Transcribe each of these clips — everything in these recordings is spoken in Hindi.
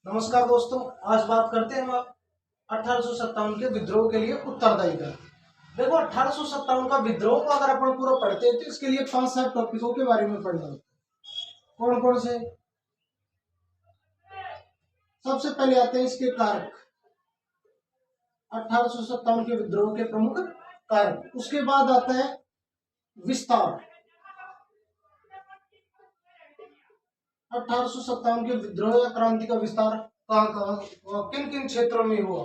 नमस्कार दोस्तों, आज बात करते हैं हम 1857 के विद्रोह के लिए उत्तरदायी था। देखो, 1857 का विद्रोह को अगर अपन पूरा पढ़ते हैं तो इसके लिए 5-7 टॉपिकों के बारे में पढ़ना होता है। कौन कौन से? सबसे पहले आते हैं इसके कारक, 1857 के विद्रोह के प्रमुख कारक। उसके बाद आता है विस्तार। 1857 के विद्रोह या क्रांति का विस्तार कहाँ कहाँ किन किन क्षेत्रों में हुआ,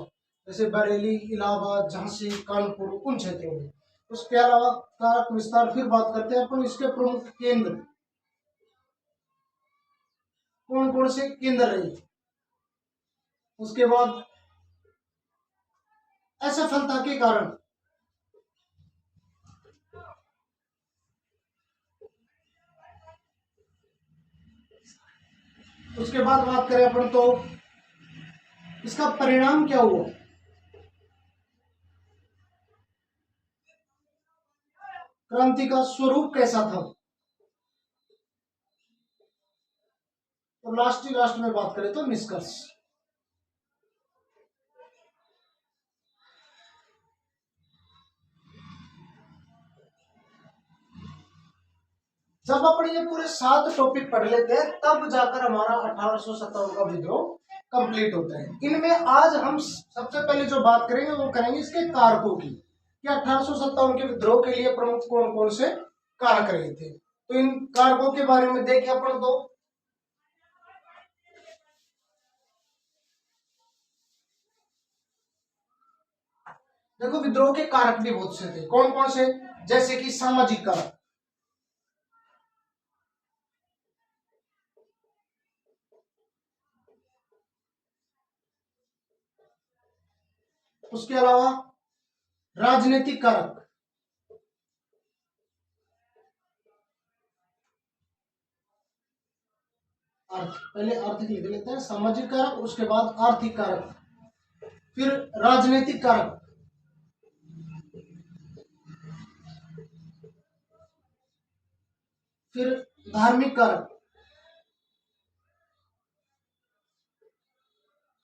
जैसे बरेली, इलाहाबाद, झांसी, कानपुर, उन क्षेत्रों में। उसके अलावा कारक विस्तार फिर बात करते हैं अपन इसके प्रमुख केंद्र, कौन कौन से केंद्र रहे। उसके बाद असफलता के कारण, उसके बाद बात करें अपन तो इसका परिणाम क्या हुआ, क्रांति का स्वरूप कैसा था, और लास्ट में बात करें तो निष्कर्ष। जब अपन ये पूरे 7 टॉपिक पढ़ लेते हैं तब जाकर हमारा 1857 का विद्रोह कंप्लीट होता है। इनमें आज हम सबसे पहले जो बात करेंगे वो करेंगे इसके कारकों की, कि 1857 के विद्रोह के लिए प्रमुख कौन कौन से कारक रहे थे। तो इन कारकों के बारे में देखें अपन तो देखो, विद्रोह के कारक भी बहुत से थे। कौन कौन से? जैसे कि सामाजिक कारक, उसके अलावा राजनीतिक कारक, पहले आर्थिक लिख लेते हैं, सामाजिक कारक, उसके बाद आर्थिक कारक, फिर राजनीतिक कारक, फिर धार्मिक कारक,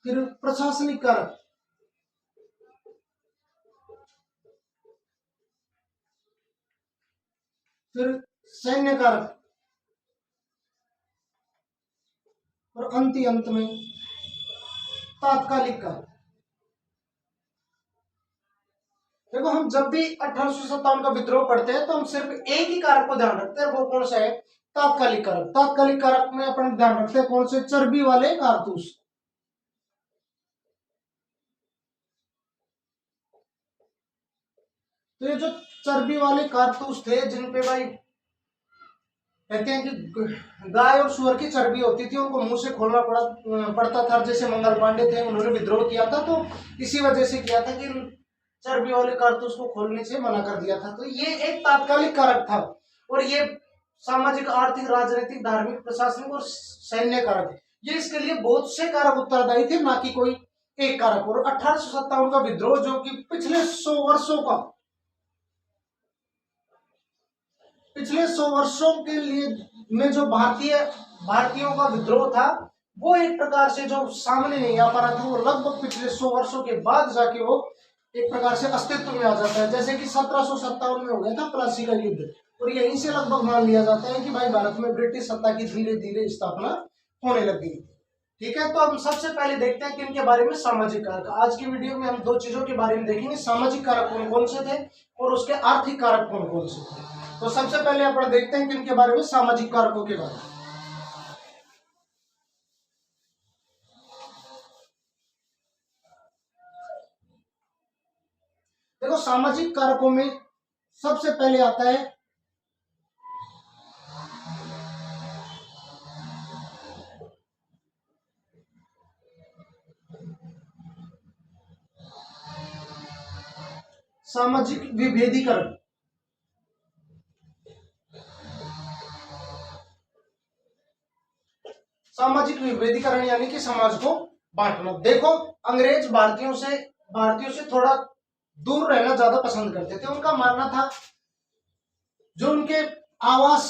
फिर प्रशासनिक कारक, फिर सैन्य कारक, और अंत में तात्कालिक कारक। देखो, हम जब भी 1857 का विद्रोह पढ़ते हैं तो हम सिर्फ एक ही कारक को ध्यान रखते हैं, वो कौन सा है? तात्कालिक कारक। तात्कालिक कारक में अपन ध्यान रखते हैं कौन से? चर्बी वाले कारतूस। तो ये जो चर्बी वाले कारतूस थे, जिन पे भाई कहते हैं कि गाय और सुअर की चर्बी होती थी, उनको मुंह से खोलना पड़ता था। जैसे मंगल पांडे थे, उन्होंने विद्रोह किया था तो इसी वजह से किया था कि चर्बी वाले कारतूस को खोलने से मना कर दिया था। तो ये एक तात्कालिक कारक था, और ये सामाजिक, आर्थिक, राजनीतिक, धार्मिक, प्रशासनिक और सैन्य कारक, ये इसके लिए बहुत से कारक उत्तरदायी थे, ना कि कोई एक कारक। और 1857 का विद्रोह जो कि पिछले 100 वर्षों के लिए में जो भारतीयों का विद्रोह था, वो एक प्रकार से जो सामने नहीं आ पा रहा था, वो लगभग पिछले 100 वर्षों के बाद जाके वो एक प्रकार से अस्तित्व में आ जाता है। जैसे कि 1757 में हो गया था प्लासी का युद्ध, और यहीं से लगभग मान लिया जाता है कि भाई भारत में ब्रिटिश सत्ता की धीरे धीरे स्थापना होने लग गई। ठीक है, तो हम सबसे पहले देखते हैं कि इनके बारे में सामाजिक कारक। आज की वीडियो में हम 2 चीजों के बारे में देखेंगे, सामाजिक कारक कौन कौन से थे और उसके आर्थिक कारक कौन कौन से थे। तो सबसे पहले अपन देखते हैं कि इनके बारे में, सामाजिक कारकों के बारे में। देखो, सामाजिक कारकों में सबसे पहले आता है सामाजिक विभेदीकरण। सामाजिक विभेदीकरण यानी कि समाज को बांटना। देखो, अंग्रेज भारतीयों से थोड़ा दूर रहना ज्यादा पसंद करते थे। उनका मानना था जो उनके आवास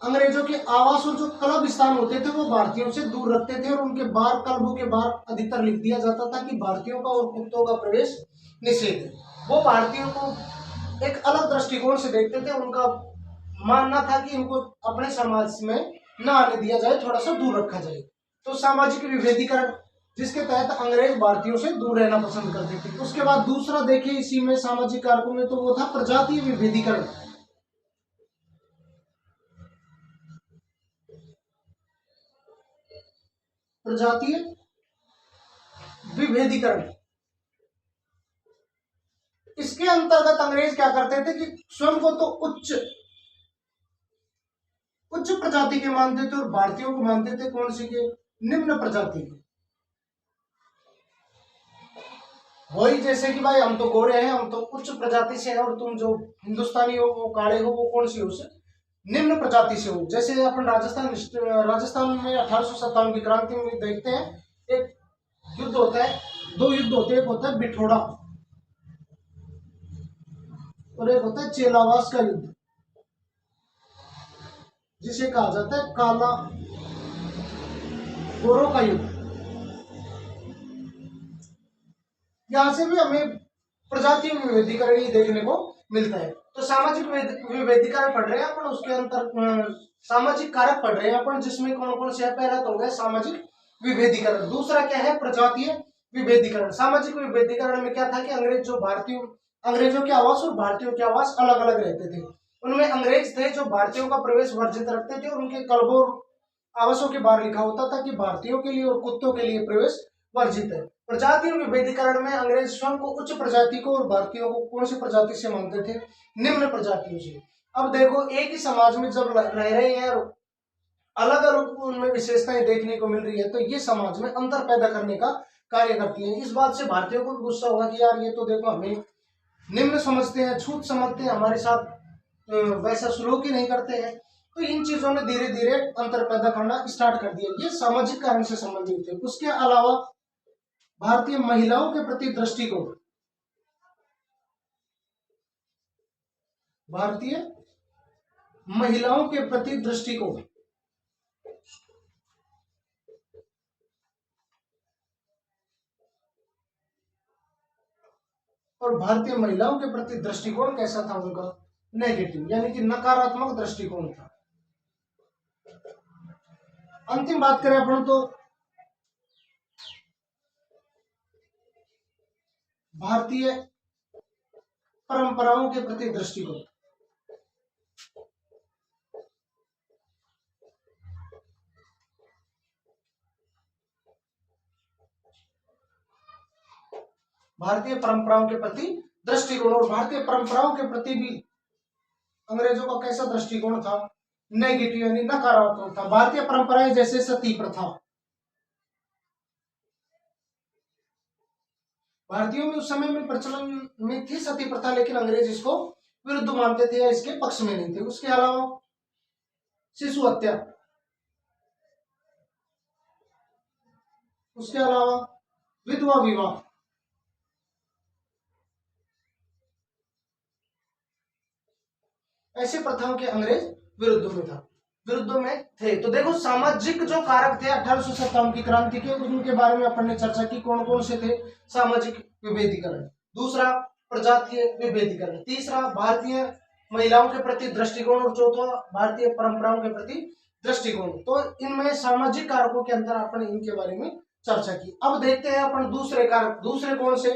अंग्रेजों के आवास और जो क्लब स्थान होते थे वो भारतीयों से दूर रखते थे और उनके बाहर, क्लबों के बाहर अधिकतर लिख दिया जाता था कि भारतीयों का और कुत्तों का प्रवेश निषेध है। वो भारतीयों को एक अलग दृष्टिकोण से देखते थे। उनका मानना था कि इनको अपने समाज में न आने दिया जाए, थोड़ा सा दूर रखा जाए। तो सामाजिक विभेदीकरण, जिसके तहत अंग्रेज भारतीयों से दूर रहना पसंद करते थे। उसके बाद दूसरा देखिए इसी में सामाजिक कारकों में, तो वो था प्रजातीय विभेदीकरण। प्रजातीय विभेदीकरण, इसके अंतर्गत अंग्रेज क्या करते थे कि स्वयं को तो उच्च उच्च प्रजाति के मानते थे और भारतीयों को मानते थे कौन सी के, निम्न प्रजाति के। वही जैसे कि भाई हम तो गोरे हैं, हम तो उच्च प्रजाति से हैं, और तुम जो हिंदुस्तानी हो, वो काले हो, वो कौन सी हो, से निम्न प्रजाति से हो। जैसे अपन राजस्थान में 1857 की क्रांति में देखते हैं, एक युद्ध होता है, दो युद्ध होते हैं, एक होता है बिठोड़ा और एक होता है चेलावास का युद्ध, जिसे कहा जाता है काला गोरों का युद्ध। यहां से भी हमें प्रजातीय विभेदीकरण ही देखने को मिलता है। तो सामाजिक विभेदीकरण पढ़ रहे हैं अपन, उसके अंतर सामाजिक कारक पढ़ रहे हैं अपन, जिसमें कौन कौन से है। पहला तो हो गया सामाजिक विभेदीकरण, दूसरा क्या है, प्रजातीय विभेदीकरण। सामाजिक विभेदीकरण में क्या था कि अंग्रेजों के आवास और भारतीयों के आवास अलग अलग रहते थे। उनमें अंग्रेज थे जो भारतीयों का प्रवेश वर्जित रखते थे और उनके क्लबों आवासों के बाहर लिखा होता था कि भारतीयों के लिए और कुत्तों के लिए प्रवेश वर्जित है। प्रजातीय विभेदीकरण में अंग्रेज स्वयं को उच्च प्रजाति को और भारतीयों को कौन सी प्रजाति से मानते थे, निम्न प्रजातियों से। अब देखो, एक ही समाज में जब रह रहे हैं और अलग अलग उनमें विशेषताएं देखने को मिल रही है, तो ये समाज में अंतर पैदा करने का कार्य करती है। इस बात से भारतीयों को गुस्सा होगा कि यार ये तो देखो हमें निम्न समझते हैं, छूत समझते हैं, हमारे साथ वैसा सलूक ही नहीं करते हैं। तो इन चीजों ने धीरे धीरे अंतर पैदा करना स्टार्ट कर दिया। ये सामाजिक कारण से संबंधित है। उसके अलावा भारतीय महिलाओं के प्रति दृष्टिकोण, भारतीय महिलाओं के प्रति दृष्टिकोण और भारतीय महिलाओं के प्रति दृष्टिकोण कैसा था उनका, नेगेटिव, यानी कि नकारात्मक दृष्टिकोण था। अंतिम बात करें अपन तो भारतीय परंपराओं के प्रति दृष्टिकोण। भारतीय परंपराओं के प्रति दृष्टिकोण, और भारतीय परंपराओं के प्रति भी अंग्रेजों का कैसा दृष्टिकोण था, नेगेटिव यानी नकारात्मक था। भारतीय परंपराएं जैसे सती प्रथा, भारतीयों में उस समय में प्रचलन में थी सती प्रथा, लेकिन अंग्रेज इसको विरुद्ध मानते थे या इसके पक्ष में नहीं थे। उसके अलावा शिशु हत्या, उसके अलावा विधवा विवाह, ऐसे प्रथाओं के अंग्रेज विरुद्ध में थे। तो देखो, सामाजिक जो कारक थे 1857 की क्रांति के, उनके बारे में अपन ने चर्चा की, कौन कौन से थे। सामाजिक विभेदीकरण, दूसरा प्रजातीय विभेदीकरण, तीसरा भारतीय महिलाओं के प्रति दृष्टिकोण, और चौथा भारतीय परंपराओं के प्रति दृष्टिकोण। तो इनमें सामाजिक कारकों के अंदर अपन इनके बारे में चर्चा की। अब देखते हैं अपन दूसरे कारक, दूसरे कौन से,